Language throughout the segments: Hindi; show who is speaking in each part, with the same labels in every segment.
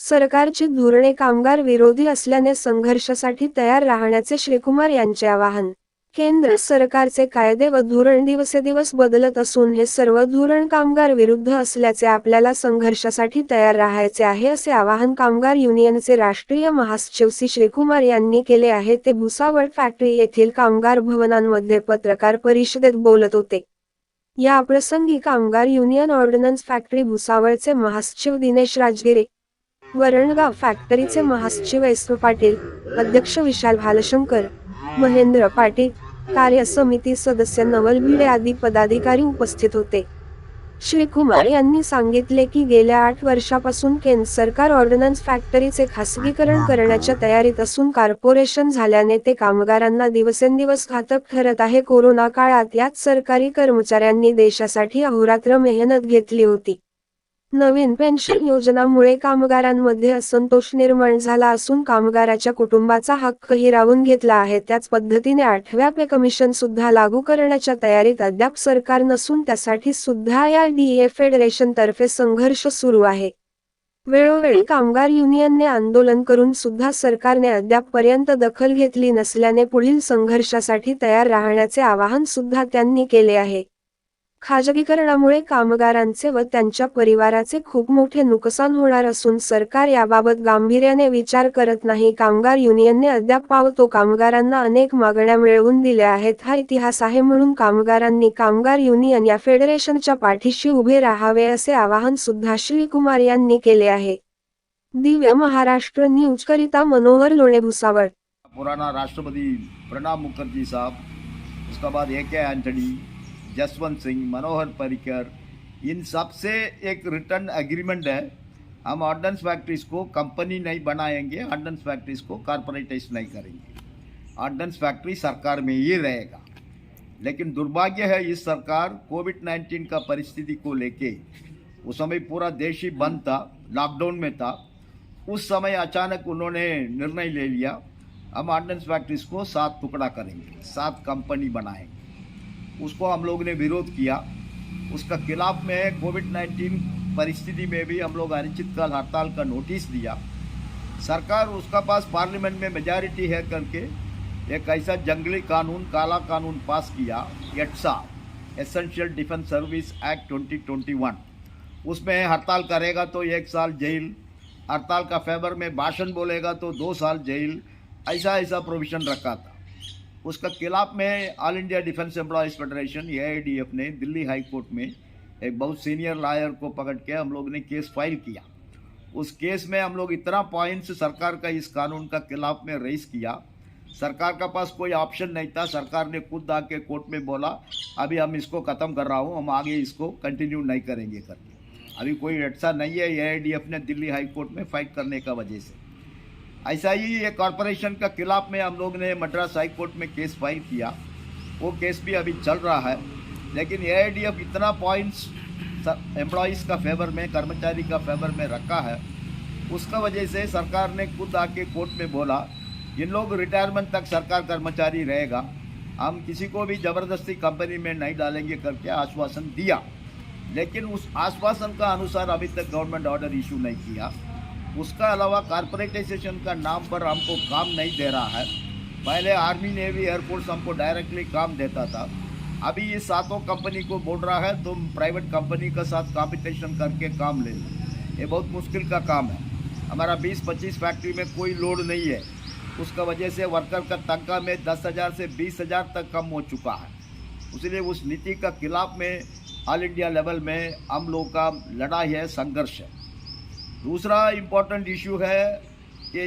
Speaker 1: सरकारची धोरणे कामगार विरोधी असल्याने संघर्षासाठी तयार राहण्याचे श्रीकुमार यांचे आवाहन। केंद्र सरकारचे कायदे व धोरण दिवसेदिवस बदलत असून हे सर्व धोरण कामगार विरुद्ध असल्याचे आपल्याला संघर्षासाठी तयार राहायचे आहे, असे आवाहन कामगार युनियनचे राष्ट्रीय महासचिव श्रीकुमार यांनी केले आहे। ते भुसावळ फॅक्टरी येथील कामगार भवनांमध्ये पत्रकार परिषदेत बोलत होते। या प्रसंगी कामगार युनियन ऑर्डनन्स फॅक्टरी भुसावळचे महासचिव दिनेश राजगिरे, वरणगाव फॅक्टरीचे महासचिव एस पाटील, अध्यक्ष विशाल भालशंकर, महेंद्र पाटील, कार्य समिती सदस्य नवल भिडे आदी पदाधिकारी उपस्थित होते। श्रीकुमार यांनी सांगितले की गेल्या 8 वर्षापासून केंद्र सरकार ऑर्डनन्स फॅक्टरीचे खासगीकरण करण्याच्या तयारीत असून कॉर्पोरेशन झाल्याने ते कामगारांना दिवसेंदिवस घातक ठरत आहे। कोरोना काळात याच सरकारी कर्मचाऱ्यांनी देशासाठी अहोरात्र मेहनत घेतली होती। नवीन पेन्शन योजनामुळे कामगारांमध्ये असंतोष निर्माण झाला असून कामगाराच्या कुटुंबाचा हक्क हिरावून घेतला आहे। त्याच पद्धतीने 8व्या पे कमिशन सुद्धा लागू करण्याच्या तयारीत अद्याप सरकार नसून त्यासाठी सुद्धा या DA फेडरेशन तर्फे संघर्ष सुरू आहे। वेळोवेळी कामगार युनियनने आंदोलन करून सुद्धा सरकारने अद्यापपर्यंत दखल घेतली नसल्याने पुढील संघर्षासाठी तयार राहण्याचे आवाहन सुद्धा त्यांनी केले आहे। खाजगीकरणामुळे कामगारांचे व त्यांच्या परिवाराचे खूप मोठे नुकसान होणार असून सरकार याबाबत गांभीर्याने विचार करत नाही। कामगार युनियनने अद्याप पावतो कामगारांना अनेक मागण्या मिळवून दिल्या आहेत, हा इतिहास आहे, म्हणून कामगारांनी कामगार युनियन या फेडरेशनच्या पाठीशी उभे राहावे असे आवाहन सुद्धा श्रीकुमार यांनी केले आहे। दिव्य महाराष्ट्र न्यूज करिता मनोहर लोणे, भुसावळ।
Speaker 2: पुराना राष्ट्रपति प्रणब मुखर्जी साहब, उसके बाद AK एंटनी, जसवंत सिंह, मनोहर पर्रिकर, इन सब से एक रिटर्न एग्रीमेंट है। हम ऑर्डनेंस फैक्ट्रीज को कंपनी नहीं बनाएंगे, ऑर्डनेंस फैक्ट्रीज को कॉर्पोरेटाइज नहीं करेंगे, ऑर्डनेंस फैक्ट्री सरकार में ही रहेगा। लेकिन दुर्भाग्य है इस सरकार कोविड-19 का परिस्थिति को लेके, उस समय पूरा देश ही बंद था, लॉकडाउन में था, उस समय अचानक उन्होंने निर्णय ले लिया हम ऑर्डनेंस फैक्ट्रीज को 7 टुकड़ा करेंगे, 7 कंपनी बनाएंगे। उसको हम लोग ने विरोध किया। उसका खिलाफ में कोविड-19 परिस्थिति में भी हम लोग अनिश्चितकाल हड़ताल का नोटिस दिया। सरकार उसका पास पार्लियामेंट में मेजॉरिटी है करके एक ऐसा जंगली कानून, काला कानून पास किया, एटसा, एसेंशियल डिफेंस सर्विस एक्ट 2021। उसमें हड़ताल करेगा तो 1 साल जेल, हड़ताल का फेवर में भाषण बोलेगा तो 2 साल जेल, ऐसा प्रोविजन रखा था। उसका खिलाफ में all India defence employees federation AIDF ने दिल्ली हाई कोर्ट में एक बहुत सीनियर लॉयर को पकड़ के हम लोग ने केस फाइल किया। उस केस में हम लोग इतना पॉइंट्स सरकार का इस कानून का खिलाफ में रेस किया। सरकार का पास कोई ऑप्शन नहीं था। सरकार ने खुद आके कोर्ट में बोला अभी हम इसको ख़त्म कर रहा हूँ, हम आगे इसको कंटिन्यू नहीं करेंगे करके। अभी कोई ऐसा नहीं है AIDF ने दिल्ली हाई कोर्ट में फाइट करने का वजह से। ऐसा ही ये कॉरपोरेशन का खिलाफ में हम लोग ने मद्रास हाई कोर्ट में केस फाइल किया। वो केस भी अभी चल रहा है। लेकिन AIDF इतना पॉइंट्स एम्प्लॉयज़ का फेवर में, कर्मचारी का फेवर में रखा है, उसका वजह से सरकार ने खुद आके कोर्ट में बोला इन लोग रिटायरमेंट तक सरकार कर्मचारी रहेगा, हम किसी को भी ज़बरदस्ती कंपनी में नहीं डालेंगे करके आश्वासन दिया। लेकिन उस आश्वासन का अनुसार अभी तक गवर्नमेंट ऑर्डर इशू नहीं किया। उसका अलावा कॉर्पोरेटाइजेशन का नाम पर हमको काम नहीं दे रहा है। पहले आर्मी, नेवी, एयरफोर्स हमको डायरेक्टली काम देता था। अभी ये 7 कंपनी को बोल रहा है तुम प्राइवेट कंपनी के साथ कंपटीशन करके काम ले लो। ये बहुत मुश्किल का काम है। हमारा 20-25 फैक्ट्री में कोई लोड नहीं है। उसका वजह से वर्कर का तनख्वाह में 10,000 से 20,000 तक कम हो चुका है। इसलिए उस नीति का खिलाफ में ऑल इंडिया लेवल में हम लोगों का लड़ाई है, संघर्ष है। दूसरा इम्पोर्टेंट इशू है ये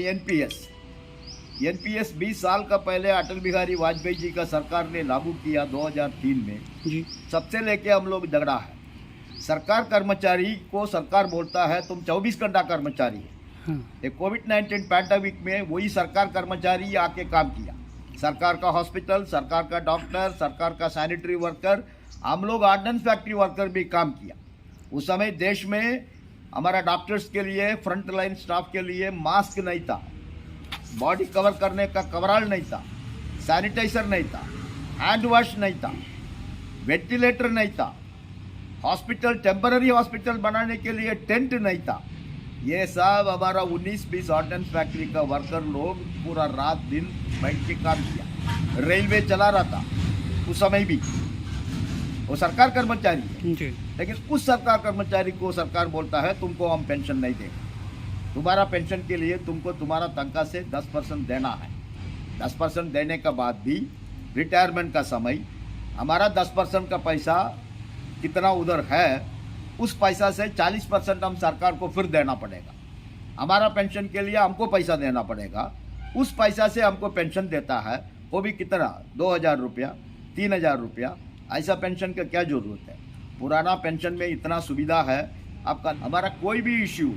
Speaker 2: एनपीएस 20 साल का पहले अटल बिहारी वाजपेयी जी का सरकार ने लागू किया 2003 में जी। सबसे लेके हम लोग झगड़ा है। सरकार कर्मचारी को सरकार बोलता है तुम 24 घंटा कर्मचारी है। ये कोविड-19 पैंडेमिक में वही सरकार कर्मचारी आके काम किया। सरकार का हॉस्पिटल, सरकार का डॉक्टर, सरकार का सैनिटरी वर्कर, हम लोग ऑर्डनेंस फैक्ट्री वर्कर भी काम किया। उस समय देश में हमारा डॉक्टर्स के लिए, फ्रंट लाइन स्टाफ के लिए मास्क नहीं था, बॉडी कवर करने का कवराल नहीं था, सैनिटाइजर नहीं था, हैंड वॉश नहीं था, वेंटिलेटर नहीं था, हॉस्पिटल, टेम्पररी हॉस्पिटल बनाने के लिए टेंट नहीं था। ये सब हमारा 19-20 ऑर्डिनेंस फैक्ट्री का वर्कर लोग पूरा रात दिन बैठ के काम किया। रेलवे चला रहा था उस समय भी, वो सरकार कर्मचारी है,
Speaker 3: जी
Speaker 2: लेकिन उस सरकार कर्मचारी को सरकार बोलता है तुमको हम पेंशन नहीं देंगे, तुम्हारा पेंशन के लिए तुमको तुम्हारा तनख्वाह से 10% देना है। 10% देने के बाद भी रिटायरमेंट का समय हमारा 10% का पैसा कितना उधर है, उस पैसा से 40% हम सरकार को फिर देना पड़ेगा। हमारा पेंशन के लिए हमको पैसा देना पड़ेगा, उस पैसा से हमको पेंशन देता है, वो भी कितना 2000 रुपया 3000 रुपया। ऐसा पेंशन का क्या जरूरत है? पुराना पेंशन में इतना सुविधा है आपका। हमारा कोई भी इश्यू,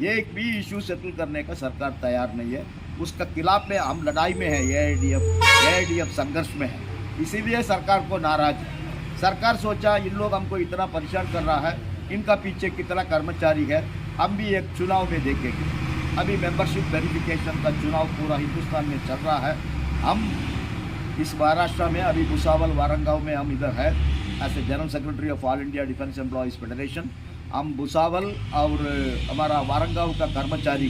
Speaker 2: एक भी इश्यू सेटल करने का सरकार तैयार नहीं है, उसका खिलाफ में हम लड़ाई में है। एआईडीएफ संघर्ष में है, इसीलिए सरकार को नाराज है। सरकार सोचा इन लोग हमको इतना परेशान कर रहा है, इनका पीछे कितना कर्मचारी है, हम भी एक चुनाव में देखेंगे। अभी मेंबरशिप वेरिफिकेशन का चुनाव पूरा हिंदुस्तान में चल रहा है। हम इस महाराष्ट्र में अभी भुसावल वारंगाव में हम इधर है as a general secretary of all India defence employees federation. हम भुसावल और हमारा वारंगाव का कर्मचारी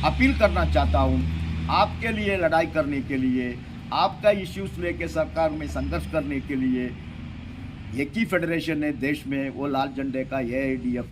Speaker 2: अपील करना चाहता हूँ आपके लिए लड़ाई करने के लिए, आपका इश्यूज लेके सरकार में संघर्ष करने के लिए। एक ही फेडरेशन है देश में, वो लाल झंडे का एआईडीएफ